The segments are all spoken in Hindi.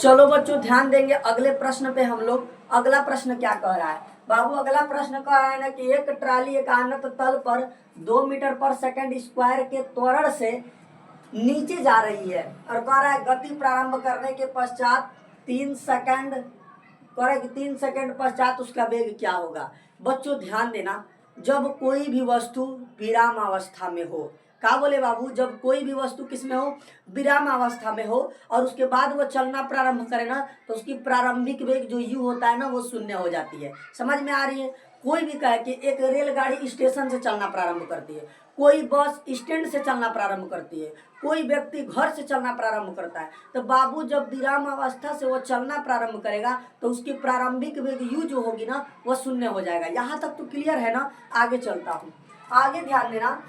चलो बच्चों ध्यान देंगे अगले प्रश्न पे हम लोग। अगला प्रश्न क्या कह रहा है बाबू? अगला प्रश्न कह रहा है ना कि एक ट्राली एक अनंत तल पर 2 मीटर पर सेकंड स्क्वायर के त्वरण से नीचे जा रही है और कह रहा है गति प्रारंभ करने के पश्चात 3 सेकंड, कह रहा है कि 3 सेकंड पश्चात उसका वेग क्या होगा। बच्चों ध्यान देना, जब कोई भी वस्तु विराम अवस्था में हो, क्या बोले बाबू? जब कोई भी वस्तु किस में हो? विराम अवस्था में हो और उसके बाद वो चलना प्रारंभ करे ना, तो उसकी प्रारंभिक वेग जो u होता है ना वो शून्य हो जाती है। समझ में आ रही है? कोई भी कहे कि एक रेलगाड़ी स्टेशन से चलना प्रारंभ करती है, कोई बस स्टैंड से चलना प्रारंभ करती है, कोई व्यक्ति घर से चलना प्रारंभ करता है, तो बाबू जब विराम अवस्था से वो चलना प्रारंभ करेगा तो उसकी प्रारंभिक वेग u जो होगी ना वो शून्य हो जाएगा। यहाँ तक तो क्लियर है ना? आगे चलता हूँ, आगे ध्यान देना।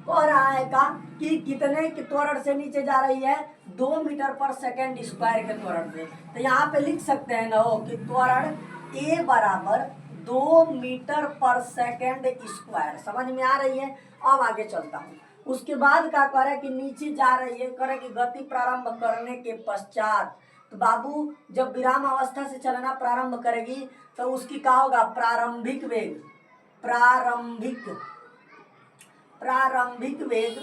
कह रहा है का कि कितने के त्वरण से नीचे जा रही है? 2 मीटर पर सेकंड स्क्वायर के त्वरण से। तो यहाँ पे लिख सकते हैं ना हो कि त्वरण a बराबर 2 मीटर पर सेकंड स्क्वायर। समझ में आ रही है? अब आगे चलता हूँ। उसके बाद क्या कह रहा है कि नीचे जा रही है, कह रहा है कि गति प्रारंभ करने के पश्चात। तो बाबू जब विराम अवस्था से चलना प्रारंभ करेगी तो उसकी क्या होगा? प्रारंभिक वेग, प्रारंभिक वेग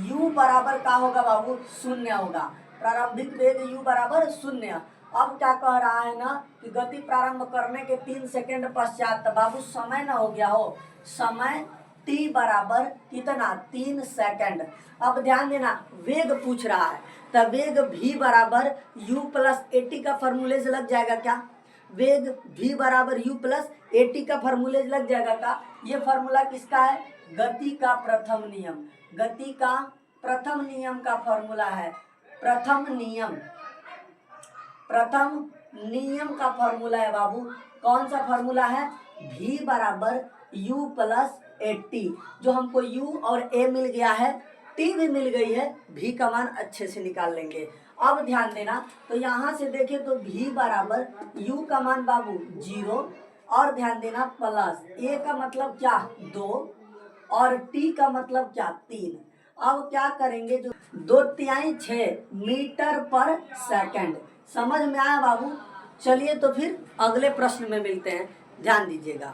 u बराबर क्या होगा बाबू? शून्य होगा। प्रारंभिक वेग u बराबर शून्य। अब क्या कह रहा है ना कि गति प्रारंभ करने के 3 सेकंड पश्चात। तो बाबू समय ना हो गया हो, समय t बराबर कितना? 3 सेकंड। अब ध्यान देना, वेग पूछ रहा है तो वेग v बराबर u प्लस at का फॉर्मूले से लग जाएगा क्या? वेग v बराबर u प्लस at का फॉर्मूले से लग जाएगा का? ये फॉर्मूला किसका है? गति का प्रथम नियम। गति का प्रथम नियम का फॉर्मूला है। प्रथम नियम का फॉर्मूला है बाबू। कौन सा फॉर्मूला है? v बराबर u प्लस at। जो हमको u और a मिल गया है, t भी मिल गई है, v का मान अच्छे से निकाल लेंगे। अब ध्यान देना, तो यहाँ से देखें तो v बराबर u का मान बाबू 0 और ध्यान देना प्लस a का मतलब क्या? 2 और t का मतलब क्या? 3। अब क्या करेंगे? जो 2/6 मीटर पर सेकंड। समझ में आया बाबू? चलिए तो फिर अगले प्रश्न में मिलते हैं, ध्यान दीजिएगा।